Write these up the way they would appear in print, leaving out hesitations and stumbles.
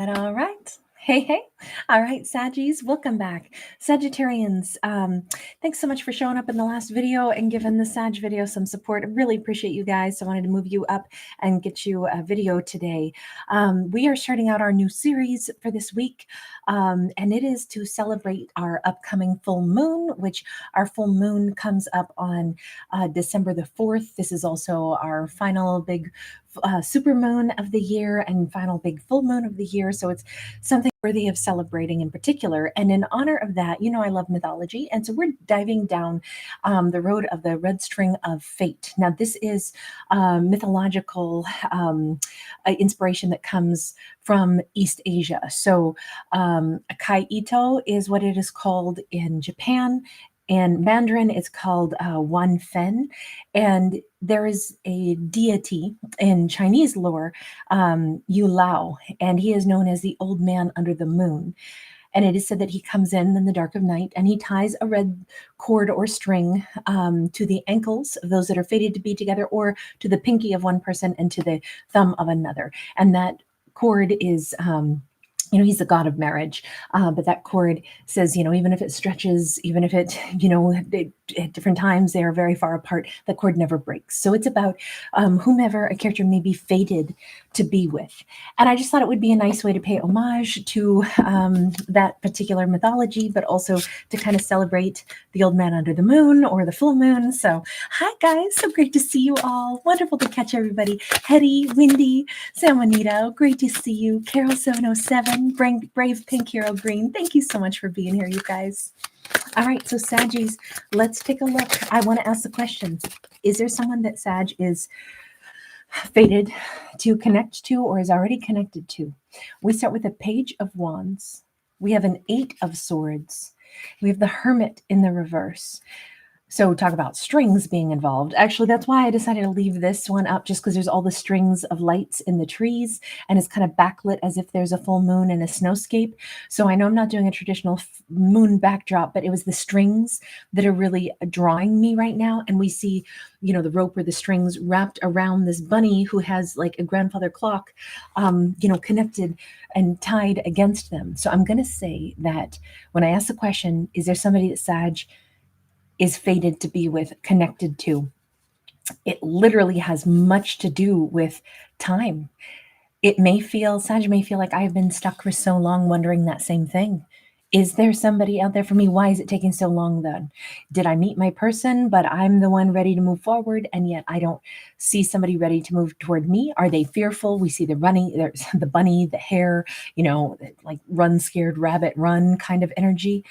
All right. Hey, hey. All right, Saggies, welcome back. Sagittarians, thanks so much for showing up in the last video and giving the Sag video some support. I really appreciate you guys. So I wanted to move you up and get you a video today. We are starting out our new series for this week, and it is to celebrate our upcoming full moon, which our full moon comes up on December the 4th. This is also our final big super moon of the year and final big full moon of the year. So it's something worthy of celebrating in particular. And in honor of that, I love mythology. And so we're diving down the road of the red string of fate. Now, this is mythological inspiration that comes from East Asia. So Akai Ito is what it is called in Japan. And Mandarin is called Wan Fen. And there is a deity in Chinese lore, Yu Lao, and he is known as the old man under the moon. And it is said that he comes in the dark of night and he ties a red cord or string to the ankles of those that are fated to be together, or to the pinky of one person and to the thumb of another. And that cord is he's the god of marriage, but that cord says, even if it stretches, even if it, at different times they are very far apart, the cord never breaks. So it's about whomever a character may be fated to be with. And I just thought it would be a nice way to pay homage to that particular mythology, but also to kind of celebrate the old man under the moon or the full moon. So hi guys, so great to see you all. Wonderful to catch everybody. Hetty, Wendy, San Juanito, great to see you. Carol 707, Brave Pink Hero Green, thank you so much for being here, you guys. All right, so Saggies, let's take a look. I want to ask the question, is there someone that Sag is fated to connect to or is already connected to? We start with a Page of Wands. We have an Eight of Swords. We have the Hermit in the reverse. So talk about strings being involved. Actually, that's why I decided to leave this one up, just because there's all the strings of lights in the trees and it's kind of backlit as if there's a full moon and a snowscape. So I know I'm not doing a traditional moon backdrop, but it was the strings that are really drawing me right now. And we see, the rope or the strings wrapped around this bunny who has like a grandfather clock, connected and tied against them. So I'm going to say that when I ask the question, is there somebody that Sag is fated to be with, connected to, it literally has much to do with time. Sag may feel like I have been stuck for so long wondering that same thing. Is there somebody out there for me? Why is it taking so long then? Did I meet my person, but I'm the one ready to move forward, and yet I don't see somebody ready to move toward me? Are they fearful? We see there's the bunny, the hare, like run scared rabbit run kind of energy.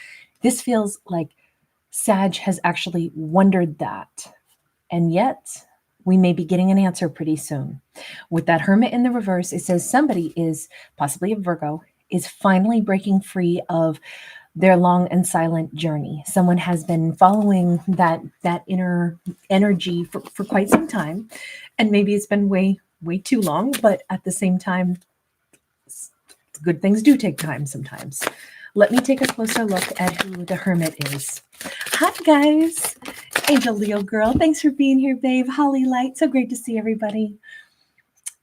This feels like Sag has actually wondered that, and yet we may be getting an answer pretty soon. With that Hermit in the reverse, it says somebody is, possibly a Virgo, is finally breaking free of their long and silent journey. Someone has been following that inner energy for quite some time, and maybe it's been way too long, but at the same time, good things do take time sometimes. Let me take a closer look at who the Hermit is. Hi, guys. Angel Leo girl, thanks for being here, babe. Holly Light, so great to see everybody.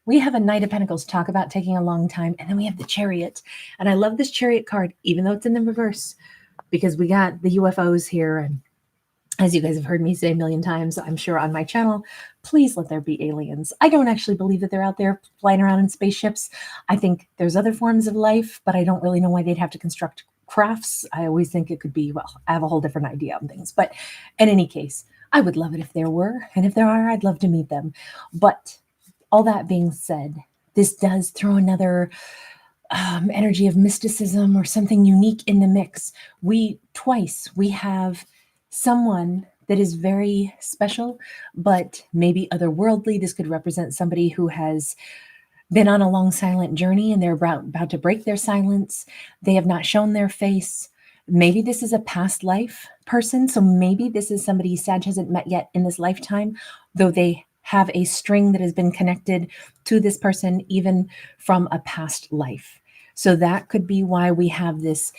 We have a Knight of Pentacles, talk about taking a long time, and then we have the Chariot. And I love this Chariot card, even though it's in the reverse, because we got the UFOs here. And as you guys have heard me say a million times, I'm sure on my channel, please let there be aliens. I don't actually believe that they're out there flying around in spaceships. I think there's other forms of life, but I don't really know why they'd have to construct crafts. I always think it could be, I have a whole different idea on things. But in any case, I would love it if there were. And if there are, I'd love to meet them. But all that being said, this does throw another energy of mysticism or something unique in the mix. We have someone that is very special, but maybe otherworldly. This could represent somebody who has been on a long silent journey and they're about to break their silence. They have not shown their face. Maybe this is a past life person. So maybe this is somebody Sag hasn't met yet in this lifetime, though they have a string that has been connected to this person even from a past life. So that could be why we have this,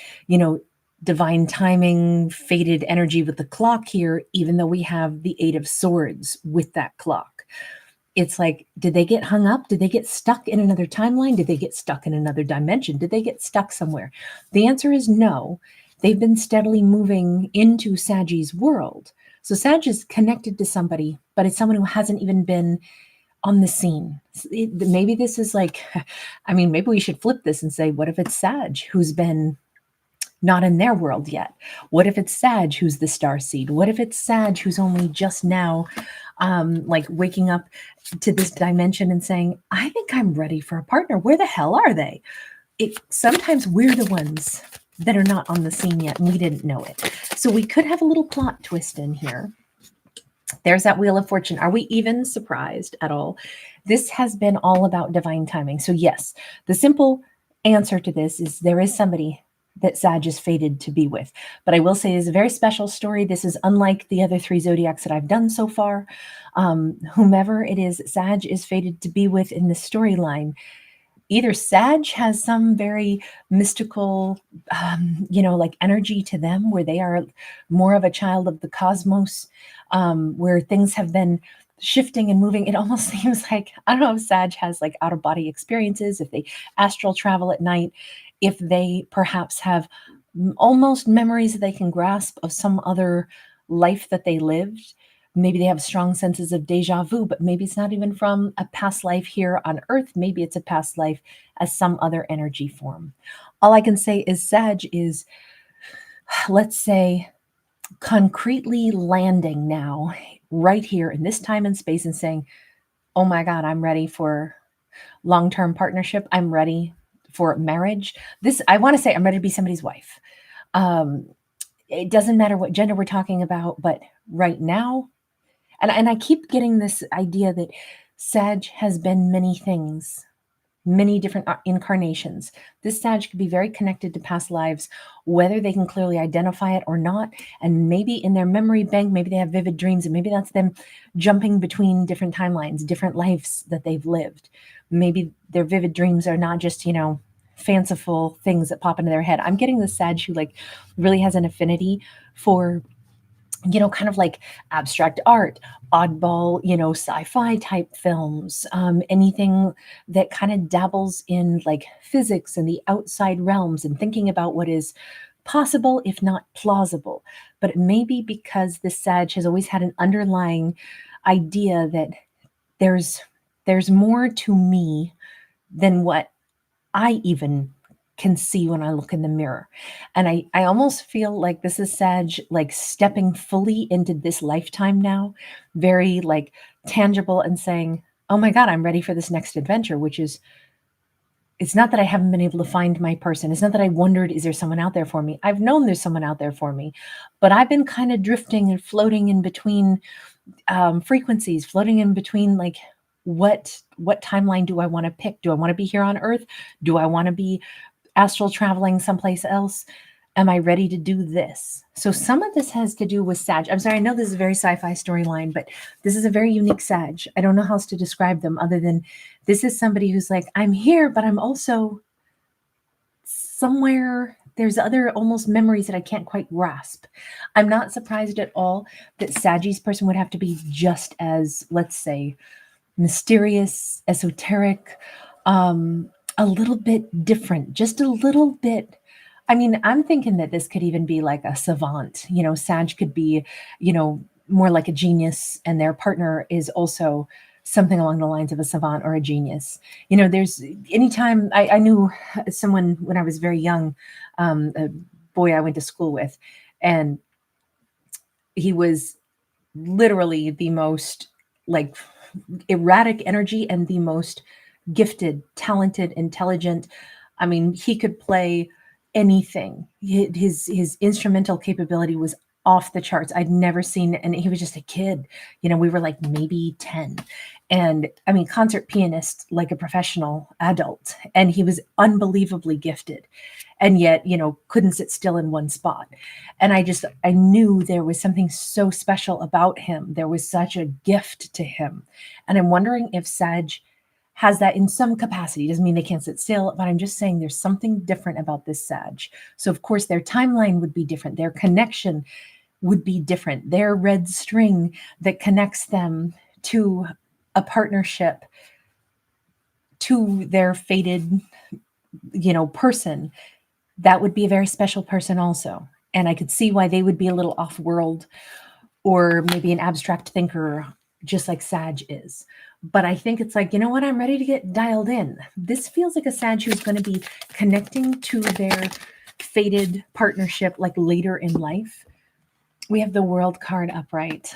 divine timing, fated energy with the clock here, even though we have the Eight of Swords with that clock. it's like, did they get hung up? Did they get stuck in another timeline? Did they get stuck in another dimension? Did they get stuck somewhere? The answer is no. They've been steadily moving into Sag's world. So Sag is connected to somebody, but it's someone who hasn't even been on the scene. Maybe this is like, I mean, maybe we should flip this and say, what if it's Sag who's been not in their world yet? What if it's Sag who's the star seed? What if it's Sag who's only just now like waking up to this dimension and saying, I think I'm ready for a partner. Where the hell are they? Sometimes we're the ones that are not on the scene yet and we didn't know it. So we could have a little plot twist in here. There's that Wheel of Fortune. Are we even surprised at all? This has been all about divine timing. So yes, the simple answer to this is there is somebody that Sag is fated to be with. But I will say it's a very special story. This is unlike the other 3 zodiacs that I've done so far. Whomever it is Sag is fated to be with in the storyline, either Sag has some very mystical, like energy to them where they are more of a child of the cosmos, where things have been shifting and moving. It almost seems like, I don't know if Sag has like out of body experiences, if they astral travel at night, if they perhaps have almost memories that they can grasp of some other life that they lived. Maybe they have strong senses of deja vu, but maybe it's not even from a past life here on Earth. Maybe it's a past life as some other energy form. All I can say is Sag is, let's say, concretely landing now, right here in this time and space and saying, oh my God, I'm ready for long-term partnership. I'm ready for marriage. I want to say I'm ready to be somebody's wife. It doesn't matter what gender we're talking about, but right now, and I keep getting this idea that Sag has been many things, many different incarnations. This Sag could be very connected to past lives, whether they can clearly identify it or not. And maybe in their memory bank, maybe they have vivid dreams, and maybe that's them jumping between different timelines, different lives that they've lived. Maybe their vivid dreams are not just, fanciful things that pop into their head. I'm getting the Sag who like really has an affinity for kind of like abstract art, oddball, sci-fi type films, anything that kind of dabbles in like physics and the outside realms and thinking about what is possible, if not plausible. But it may be because the Sag has always had an underlying idea that there's more to me than what I even can see when I look in the mirror. And I almost feel like this is Sag like stepping fully into this lifetime now, very like tangible and saying, oh my God, I'm ready for this next adventure, which is, it's not that I haven't been able to find my person. It's not that I wondered, is there someone out there for me? I've known there's someone out there for me, but I've been kind of drifting and floating in between frequencies, floating in between like, what timeline do I want to pick? Do I want to be here on Earth? Do I want to be astral traveling someplace else? Am I ready to do this? So some of this has to do with Sag. I'm sorry, I know this is a very sci-fi storyline, but this is a very unique Sag. I don't know how else to describe them other than this is somebody who's like, I'm here, but I'm also somewhere. There's other almost memories that I can't quite grasp. I'm not surprised at all that Sag's person would have to be just as, let's say, mysterious, esoteric, a little bit different, just a little bit. I mean, I'm thinking that this could even be like a savant. Sag could be, more like a genius, and their partner is also something along the lines of a savant or a genius. There's anytime I knew someone when I was very young, a boy I went to school with, and he was literally the most like erratic energy and the most gifted, talented, intelligent. I mean, he could play anything. His instrumental capability was off the charts. I'd never seen, and he was just a kid. We were like maybe 10. And I mean, concert pianist, like a professional adult. And he was unbelievably gifted. And yet, couldn't sit still in one spot. And I knew there was something so special about him. There was such a gift to him. And I'm wondering if Sag has that in some capacity. Doesn't mean they can't sit still, but I'm just saying there's something different about this Sag. So of course their timeline would be different. Their connection would be different. Their red string that connects them to a partnership to their fated, person, that would be a very special person also. And I could see why they would be a little off world or maybe an abstract thinker, just like Sag is. But I think it's like, you know what? I'm ready to get dialed in. This feels like a Sag who's going to be connecting to their fated partnership like later in life. We have the World card upright.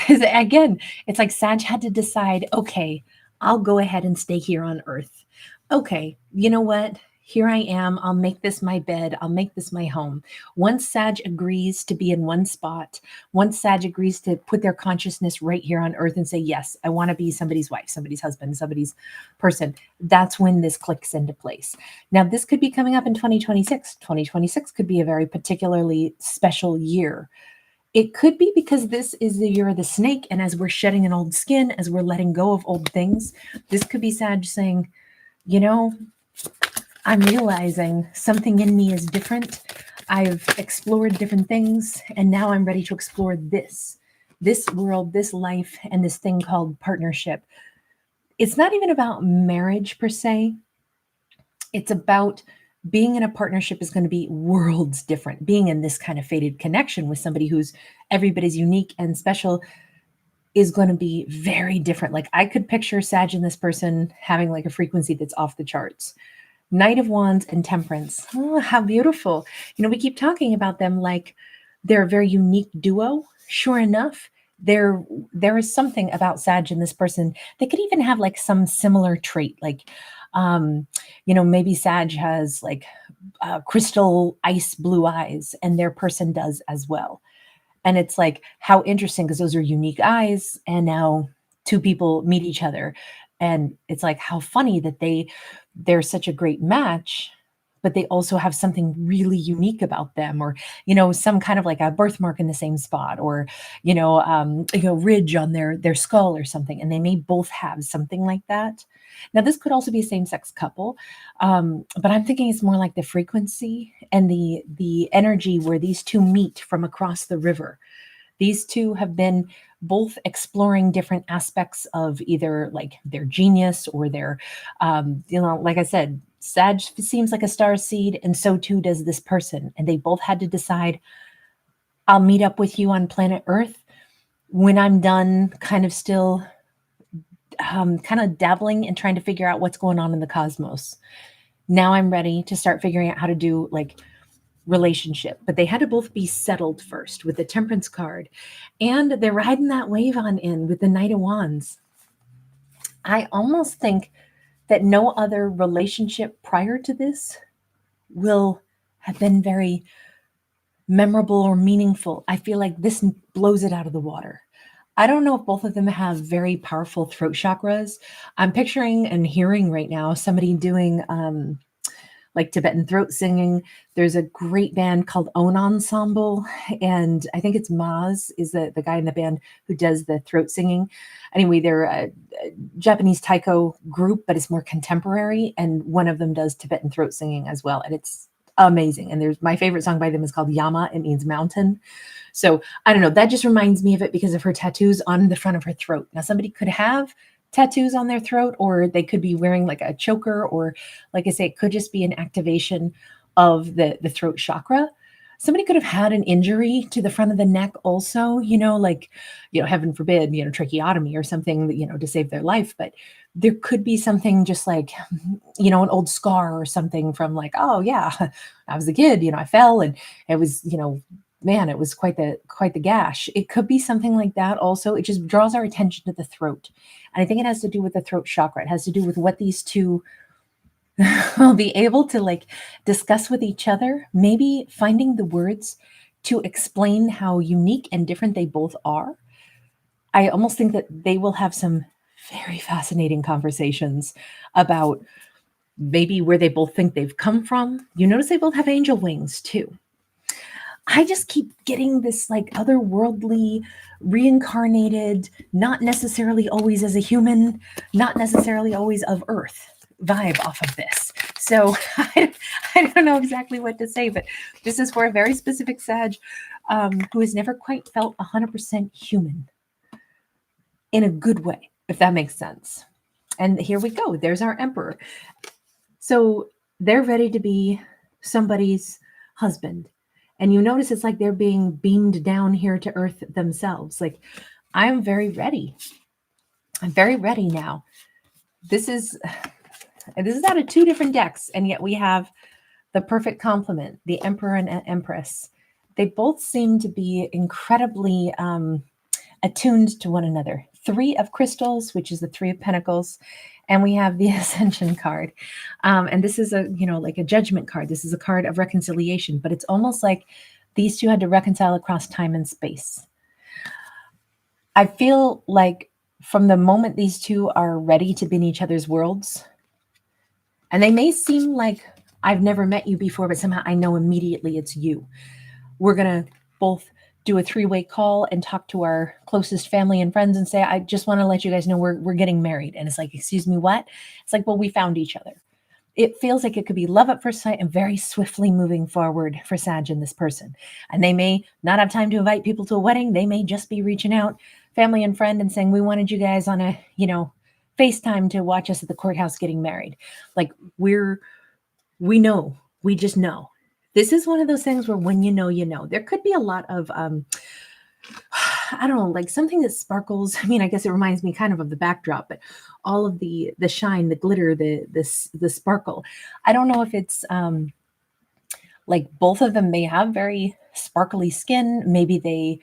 Again, it's like Sag had to decide, okay, I'll go ahead and stay here on Earth. Okay, you know what? Here I am. I'll make this my bed. I'll make this my home. Once Sag agrees to be in one spot, once Sag agrees to put their consciousness right here on Earth and say, yes, I want to be somebody's wife, somebody's husband, somebody's person, that's when this clicks into place. Now, this could be coming up in 2026. 2026 could be a very particularly special year. It could be because this is the year of the snake. And as we're shedding an old skin, as we're letting go of old things, this could be Sag saying, I'm realizing something in me is different. I've explored different things, and now I'm ready to explore this world, this life, and this thing called partnership. It's not even about marriage per se. It's about being in a partnership is going to be worlds different. Being in this kind of fated connection with somebody who's everybody's unique and special is going to be very different. Like I could picture Sag and this person having like a frequency that's off the charts. Knight of Wands and Temperance. Oh, how beautiful. We keep talking about them like they're a very unique duo. Sure enough, there is something about Sag and this person. They could even have like some similar trait. Like, maybe Sag has like crystal ice blue eyes and their person does as well. And it's like, how interesting, because those are unique eyes. And now two people meet each other. And it's like, how funny that they're such a great match, but they also have something really unique about them, or, some kind of like a birthmark in the same spot, or, ridge on their skull or something. And they may both have something like that. Now, this could also be a same-sex couple, but I'm thinking it's more like the frequency and the energy where these two meet from across the river. These two have been both exploring different aspects of either like their genius or their, like I said, Sag seems like a star seed, and so too does this person. And they both had to decide, I'll meet up with you on planet Earth when I'm done kind of still kind of dabbling and trying to figure out what's going on in the cosmos. Now I'm ready to start figuring out how to do like relationship, but they had to both be settled first with the Temperance card, and they're riding that wave on in with the Knight of Wands. I almost think that no other relationship prior to this will have been very memorable or meaningful. I feel like this blows it out of the water. I don't know if both of them have very powerful throat chakras. I'm picturing and hearing right now somebody doing like Tibetan throat singing. There's a great band called Own Ensemble, and I think it's Maz is the guy in the band who does the throat singing. Anyway, they're a Japanese taiko group, but it's more contemporary, and one of them does Tibetan throat singing as well, and it's amazing. And there's my favorite song by them is called Yama. It means mountain. So I don't know, that just reminds me of it because of her tattoos on the front of her throat. Now somebody could have tattoos on their throat, or they could be wearing like a choker, or like I say, it could just be an activation of the throat chakra. Somebody could have had an injury to the front of the neck also, like, heaven forbid, tracheotomy or something, to save their life. But there could be something just like, an old scar or something from like, oh yeah, I was a kid, I fell and it was, man, it was quite the gash. It could be something like that also. It just draws our attention to the throat. And I think it has to do with the throat chakra. It has to do with what these two will be able to like discuss with each other, maybe finding the words to explain how unique and different they both are. I almost think that they will have some very fascinating conversations about maybe where they both think they've come from. You notice they both have angel wings too. I just keep getting this like otherworldly, reincarnated, not necessarily always as a human, not necessarily always of Earth vibe off of this. So I don't know exactly what to say, but this is for a very specific Sag who has never quite felt 100% human in a good way. if that makes sense. And here we go. There's our Emperor. So they're ready to be somebody's husband. And you notice it's like they're being beamed down here to earth themselves. Like, I'm very ready. I'm very ready now. This is out of two different decks, and yet we have the perfect complement, the Emperor and Empress. They both seem to be incredibly attuned to one another. Three of Crystals, which is the Three of Pentacles, and we have the Ascension card. And this is like a judgment card. This is a card of reconciliation, but it's almost like these two had to reconcile across time and space. I feel like from the moment these two are ready to be in each other's worlds, and they may seem like I've never met you before, but somehow I know immediately it's you. We're going to both do a three-way call and talk to our closest family and friends and say, I just want to let you guys know we're getting married. And it's like, excuse me, what? It's like, well, we found each other. It feels like it could be love at first sight and very swiftly moving forward for Sag and this person. And they may not have time to invite people to a wedding. They may just be reaching out, family and friend, and saying, we wanted you guys on a, FaceTime to watch us at the courthouse getting married. Like we know, we just know. This is one of those things where when you know, you know. There could be a lot of, I don't know, like something that sparkles. I mean, I guess it reminds me kind of the backdrop, but all of the shine, the glitter, the sparkle. I don't know if it's like both of them may have very sparkly skin. Maybe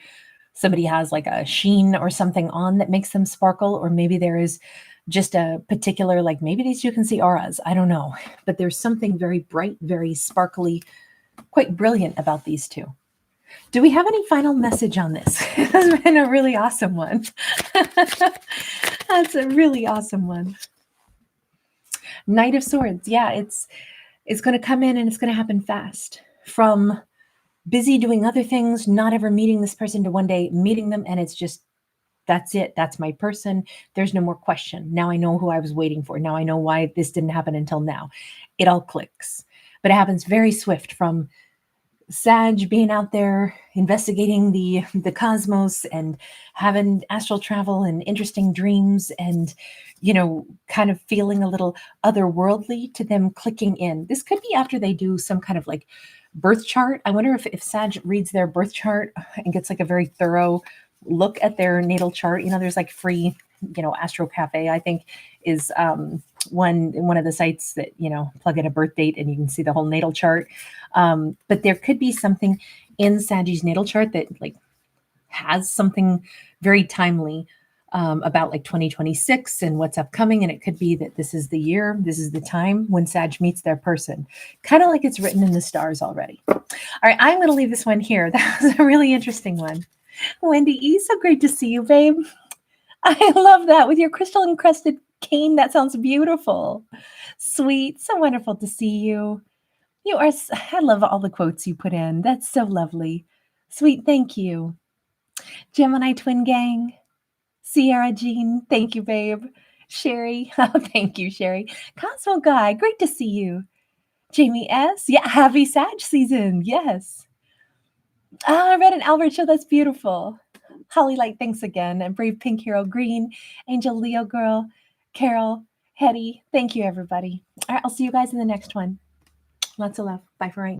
somebody has like a sheen or something on that makes them sparkle, or maybe there is just a particular, like maybe these two can see auras. I don't know, but there's something very bright, very sparkly, quite brilliant about these two. Do we have any final message on this? That's been a really awesome one. That's a really awesome one. Knight of Swords. Yeah, it's going to come in and it's going to happen fast. From busy doing other things, not ever meeting this person, to one day meeting them, and it's just, that's it. That's my person. There's no more question. Now I know who I was waiting for. Now I know why this didn't happen until now. It all clicks. But it happens very swift, from Sag being out there investigating the cosmos and having astral travel and interesting dreams and, kind of feeling a little otherworldly, to them clicking in. This could be after they do some kind of like birth chart. I wonder if Sag reads their birth chart and gets like a very thorough look at their natal chart. There's like free, Astro Cafe, I think, is one of the sites that, plug in a birth date and you can see the whole natal chart. But there could be something in Saggy's natal chart that like has something very timely about like 2026 and what's upcoming. And it could be that this is the year, this is the time when Sag meets their person, kind of like it's written in the stars already. All right, I'm going to leave this one here. That was a really interesting one. Wendy E., so great to see you, babe. I love that with your crystal encrusted cane. That sounds beautiful. Sweet. So wonderful to see you. I love all the quotes you put in. That's so lovely. Sweet. Thank you. Gemini twin gang. Sierra Jean. Thank you, babe. Sherry. Oh, thank you, Sherry. Cosmo Guy. Great to see you. Jamie S. Yeah. Happy Sag season. Yes. I read an Albert show. That's beautiful. Holly Light, thanks again. And Brave Pink Hero Green, Angel Leo Girl, Carol, Hetty. Thank you, everybody. All right, I'll see you guys in the next one. Lots of love. Bye for right now.